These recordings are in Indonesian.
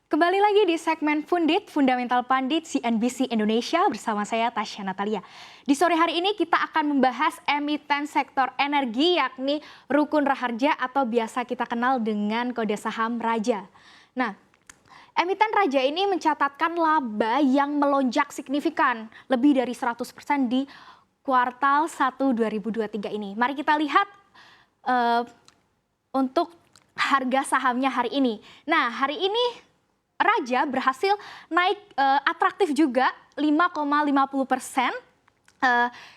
Kembali lagi di segmen Fundit, Fundamental Pandit CNBC Indonesia bersama saya Tasya Natalia. Di sore hari ini kita akan membahas emiten sektor energi yakni Rukun Raharja atau biasa kita kenal dengan kode saham Raja. Nah, emiten Raja ini mencatatkan laba yang melonjak signifikan, lebih dari 100% di kuartal 1 2023 ini. Mari kita lihat untuk harga sahamnya hari ini. Nah, hari ini Raja berhasil naik atraktif juga 5,50%.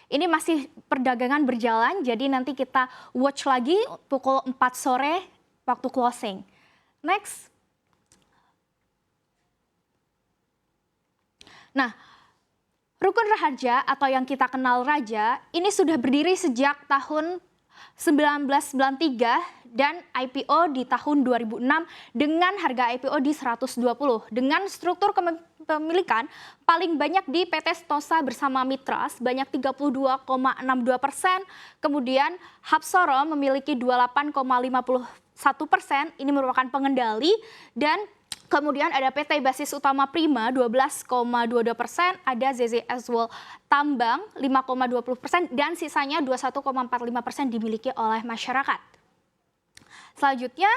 Ini masih perdagangan berjalan, jadi nanti kita watch lagi pukul 4 sore waktu closing. Next. Nah, Rukun Raharja atau yang kita kenal Raja ini sudah berdiri sejak tahun 1993 dan IPO di tahun 2006 dengan harga IPO di 120 dengan struktur kepemilikan paling banyak di PT Stosa bersama mitra sebanyak 32,62%, kemudian Hapsoro memiliki 28,51%, ini merupakan pengendali, dan kemudian ada PT Basis Utama Prima 12,22%, ada ZZS World Tambang 5,20% dan sisanya 21,45% dimiliki oleh masyarakat. Selanjutnya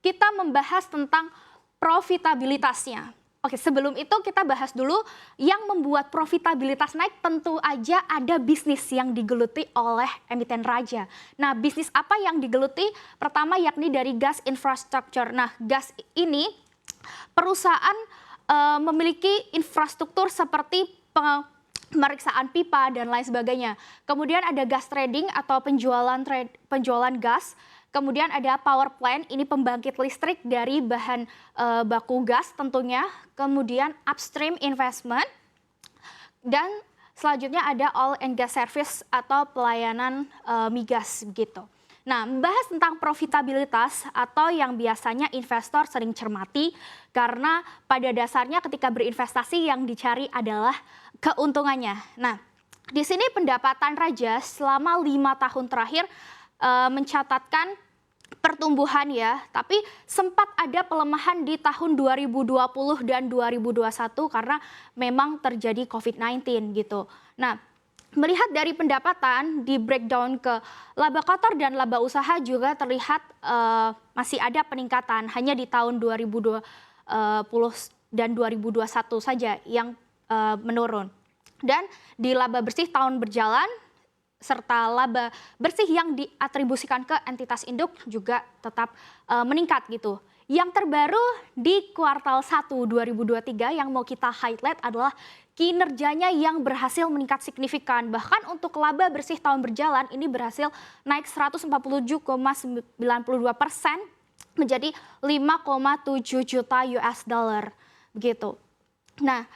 kita membahas tentang profitabilitasnya. Oke, sebelum itu kita bahas dulu yang membuat profitabilitas naik, tentu aja ada bisnis yang digeluti oleh emiten Raja. Nah, bisnis apa yang digeluti? Pertama yakni dari gas infrastructure. Nah, gas ini perusahaan memiliki infrastruktur seperti pemeriksaan pipa dan lain sebagainya. Kemudian ada gas trading atau penjualan gas. Kemudian ada power plant, ini pembangkit listrik dari bahan baku gas tentunya. Kemudian upstream investment. Dan selanjutnya ada oil and gas service atau pelayanan migas begitu. Nah, membahas tentang profitabilitas atau yang biasanya investor sering cermati karena pada dasarnya ketika berinvestasi yang dicari adalah keuntungannya. Nah, di sini pendapatan Raja selama 5 tahun terakhir mencatatkan pertumbuhan ya, tapi sempat ada pelemahan di tahun 2020 dan 2021 karena memang terjadi COVID-19 gitu. Nah, melihat dari pendapatan di breakdown ke laba kotor dan laba usaha juga terlihat masih ada peningkatan hanya di tahun 2020 dan 2021 saja yang menurun. Dan di laba bersih tahun berjalan serta laba bersih yang diatribusikan ke entitas induk juga tetap meningkat gitu. Yang terbaru di kuartal 1 2023 yang mau kita highlight adalah kinerjanya yang berhasil meningkat signifikan. Bahkan untuk laba bersih tahun berjalan ini berhasil naik 147,92% menjadi 5,7 juta US dollar begitu. Nah,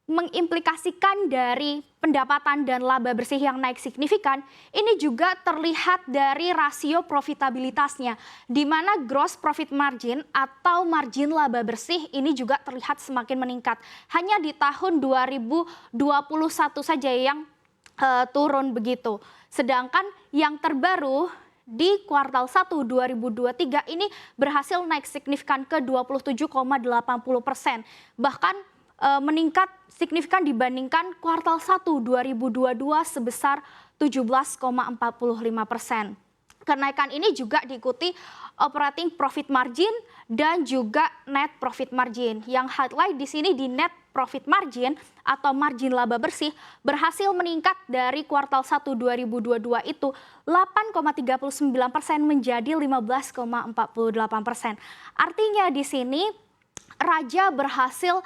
mengimplikasikan dari pendapatan dan laba bersih yang naik signifikan, ini juga terlihat dari rasio profitabilitasnya, di mana gross profit margin atau margin laba bersih ini juga terlihat semakin meningkat. Hanya di tahun 2021 saja yang turun begitu. Sedangkan yang terbaru di kuartal 1 2023 ini berhasil naik signifikan ke 27,80%. Bahkan meningkat signifikan dibandingkan kuartal 1 2022 sebesar 17,45%. Kenaikan ini juga diikuti operating profit margin dan juga net profit margin. Yang highlight di sini di net profit margin atau margin laba bersih berhasil meningkat dari kuartal 1 2022 itu 8,39% menjadi 15,48%. Artinya di sini Raja berhasil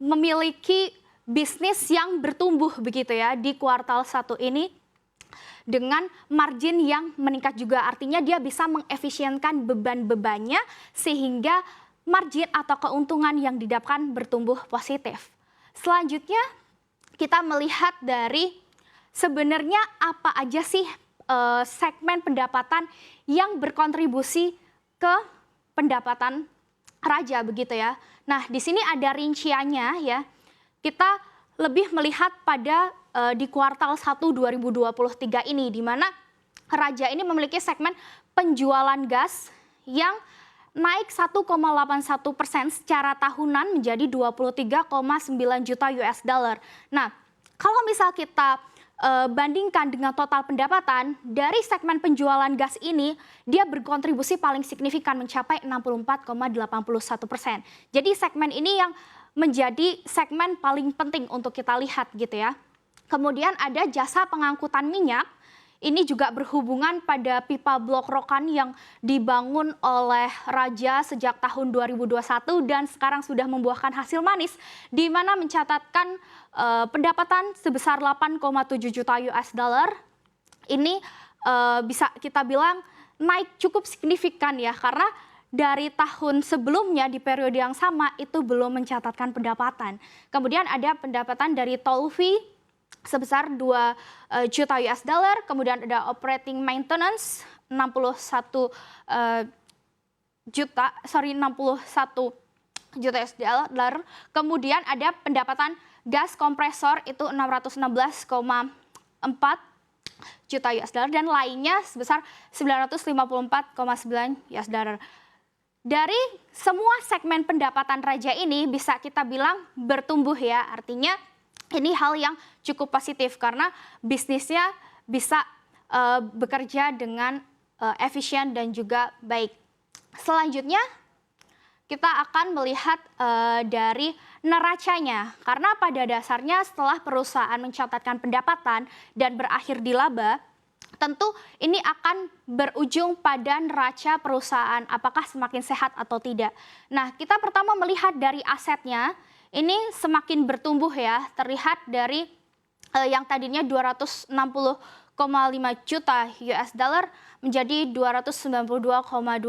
memiliki bisnis yang bertumbuh begitu ya di kuartal 1 ini dengan margin yang meningkat juga, artinya dia bisa mengefisienkan beban-bebannya sehingga margin atau keuntungan yang didapatkan bertumbuh positif. Selanjutnya kita melihat dari sebenarnya apa aja sih segmen pendapatan yang berkontribusi ke pendapatan Raja begitu ya. Nah, di sini ada rinciannya ya. Kita lebih melihat pada di kuartal 1 2023 ini, di mana Raja ini memiliki segmen penjualan gas yang naik 1,81% secara tahunan menjadi 23,9 juta US dollar. Nah, kalau misal kita bandingkan dengan total pendapatan dari segmen penjualan gas ini, dia berkontribusi paling signifikan mencapai 64,81%. Jadi segmen ini yang menjadi segmen paling penting untuk kita lihat gitu ya. Kemudian ada jasa pengangkutan minyak. Ini juga berhubungan pada pipa blok Rokan yang dibangun oleh Raja sejak tahun 2021 dan sekarang sudah membuahkan hasil manis, di mana mencatatkan pendapatan sebesar 8,7 juta US dollar. Ini bisa kita bilang naik cukup signifikan ya, karena dari tahun sebelumnya di periode yang sama itu belum mencatatkan pendapatan. Kemudian ada pendapatan dari tol fee sebesar 2 juta US dollar, kemudian ada operating maintenance 61 juta US dollar, kemudian ada pendapatan gas kompresor itu 616,4 juta US dollar dan lainnya sebesar 954,9 US dollar. Dari semua segmen pendapatan Raja ini bisa kita bilang bertumbuh ya, artinya ini hal yang cukup positif karena bisnisnya bisa bekerja dengan efisien dan juga baik. Selanjutnya kita akan melihat dari neracanya, karena pada dasarnya setelah perusahaan mencatatkan pendapatan dan berakhir di laba, tentu ini akan berujung pada neraca perusahaan apakah semakin sehat atau tidak. Nah, kita pertama melihat dari asetnya. Ini semakin bertumbuh ya, terlihat dari yang tadinya 260,5 juta US dollar menjadi 292,2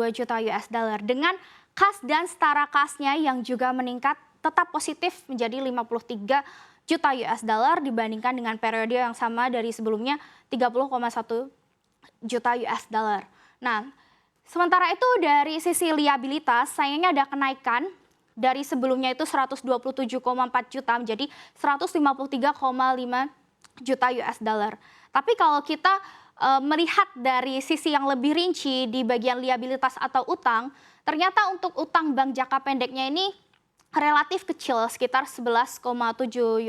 juta US dollar. Dengan kas dan setara kasnya yang juga meningkat tetap positif menjadi 53 juta US dollar dibandingkan dengan periode yang sama dari sebelumnya 30,1 juta US dollar. Nah, sementara itu dari sisi liabilitas sayangnya ada kenaikan. Dari sebelumnya itu 127,4 juta menjadi 153,5 juta US dollar. Tapi kalau kita melihat dari sisi yang lebih rinci di bagian liabilitas atau utang, ternyata untuk utang bank jangka pendeknya ini relatif kecil, sekitar 11,7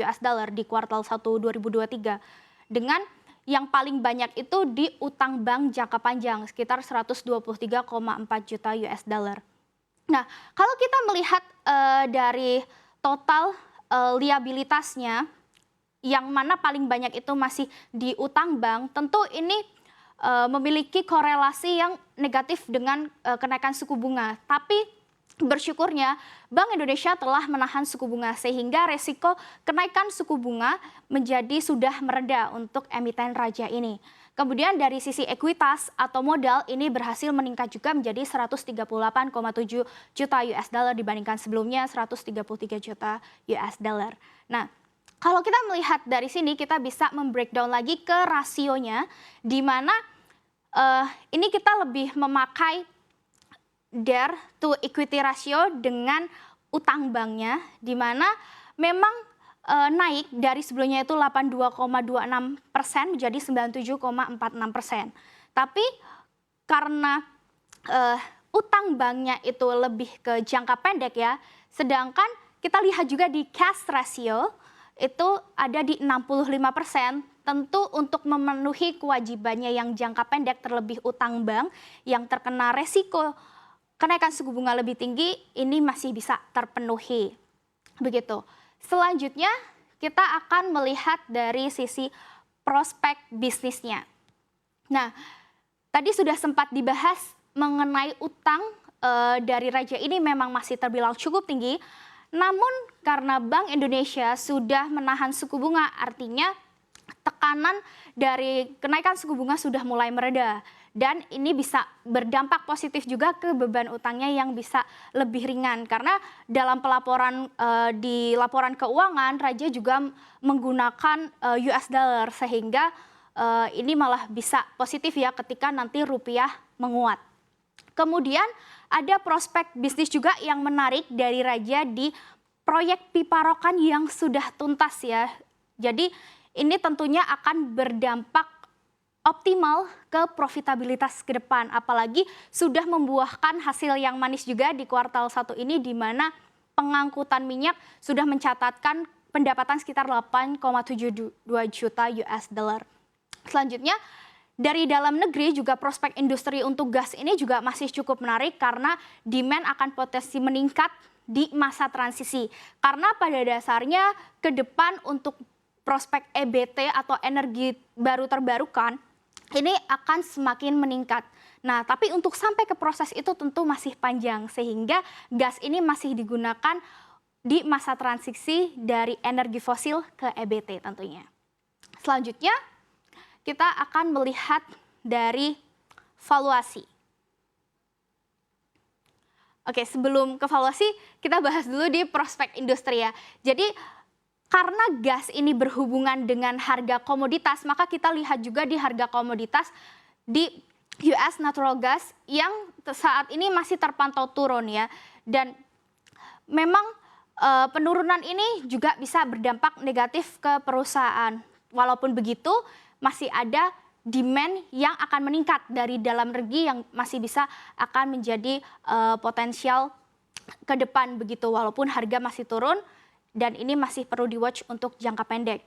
US dollar di kuartal 1 2023. Dengan yang paling banyak itu di utang bank jangka panjang, sekitar 123,4 juta US dollar. Nah, kalau kita melihat dari total liabilitasnya, yang mana paling banyak itu masih di utang bank, tentu ini memiliki korelasi yang negatif dengan kenaikan suku bunga. Tapi bersyukurnya Bank Indonesia telah menahan suku bunga sehingga resiko kenaikan suku bunga menjadi sudah mereda untuk emiten Raja ini. Kemudian dari sisi ekuitas atau modal ini berhasil meningkat juga menjadi 138,7 juta US dollar dibandingkan sebelumnya 133 juta US dollar. Nah, kalau kita melihat dari sini kita bisa membreakdown lagi ke rasionya, di mana ini kita lebih memakai debt to equity ratio dengan utang banknya, di mana memang naik dari sebelumnya itu 82,26% menjadi 97,46%. Tapi karena utang banknya itu lebih ke jangka pendek ya, sedangkan kita lihat juga di cash ratio itu ada di 65%, tentu untuk memenuhi kewajibannya yang jangka pendek terlebih utang bank yang terkena resiko kenaikan suku bunga lebih tinggi ini masih bisa terpenuhi. Begitu. Selanjutnya kita akan melihat dari sisi prospek bisnisnya. Nah, tadi sudah sempat dibahas mengenai utang dari Raja ini memang masih terbilang cukup tinggi. Namun karena Bank Indonesia sudah menahan suku bunga, artinya tekanan dari kenaikan suku bunga sudah mulai mereda. Dan ini bisa berdampak positif juga ke beban utangnya yang bisa lebih ringan. Karena dalam pelaporan di laporan keuangan, Raja juga menggunakan US dollar sehingga ini malah bisa positif ya ketika nanti rupiah menguat. Kemudian ada prospek bisnis juga yang menarik dari Raja di proyek pipa Rokan yang sudah tuntas ya. Jadi ini tentunya akan berdampak optimal ke profitabilitas ke depan. Apalagi sudah membuahkan hasil yang manis juga di kuartal 1 ini, di mana pengangkutan minyak sudah mencatatkan pendapatan sekitar 8,72 juta US dollar. Selanjutnya, dari dalam negeri juga prospek industri untuk gas ini juga masih cukup menarik karena demand akan potensi meningkat di masa transisi. Karena pada dasarnya ke depan untuk prospek EBT atau energi baru terbarukan ini akan semakin meningkat. Nah, tapi untuk sampai ke proses itu tentu masih panjang, sehingga gas ini masih digunakan di masa transisi dari energi fosil ke EBT tentunya. Selanjutnya, kita akan melihat dari valuasi. Oke, sebelum ke valuasi, kita bahas dulu di prospek industri ya. Jadi, karena gas ini berhubungan dengan harga komoditas, maka kita lihat juga di harga komoditas di US natural gas yang saat ini masih terpantau turun ya. Dan memang penurunan ini juga bisa berdampak negatif ke perusahaan. Walaupun begitu, masih ada demand yang akan meningkat dari dalam negeri yang masih bisa akan menjadi potensial ke depan begitu, walaupun harga masih turun dan ini masih perlu di-watch untuk jangka pendek.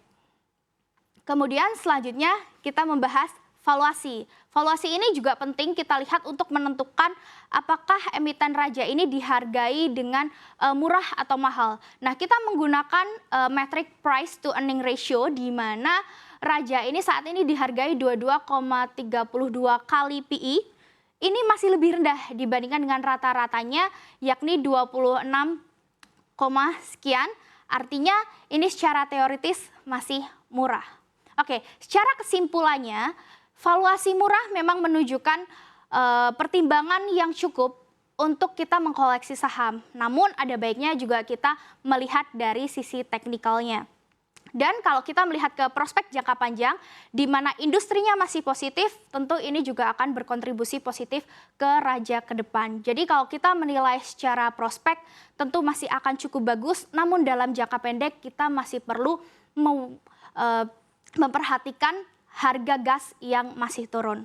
Kemudian selanjutnya kita membahas valuasi. Valuasi ini juga penting kita lihat untuk menentukan apakah emiten raja ini dihargai dengan murah atau mahal. Nah, kita menggunakan metrik price to earning ratio, di mana raja ini saat ini dihargai 22,32 kali PE. Ini masih lebih rendah dibandingkan dengan rata-ratanya, yakni 26, sekian. Artinya ini secara teoritis masih murah. Oke, secara kesimpulannya, valuasi murah memang menunjukkan pertimbangan yang cukup untuk kita mengkoleksi saham. Namun ada baiknya juga kita melihat dari sisi teknikalnya. Dan kalau kita melihat ke prospek jangka panjang, di mana industrinya masih positif, tentu ini juga akan berkontribusi positif ke raja ke depan. Jadi kalau kita menilai secara prospek, tentu masih akan cukup bagus, namun dalam jangka pendek kita masih perlu memperhatikan harga gas yang masih turun.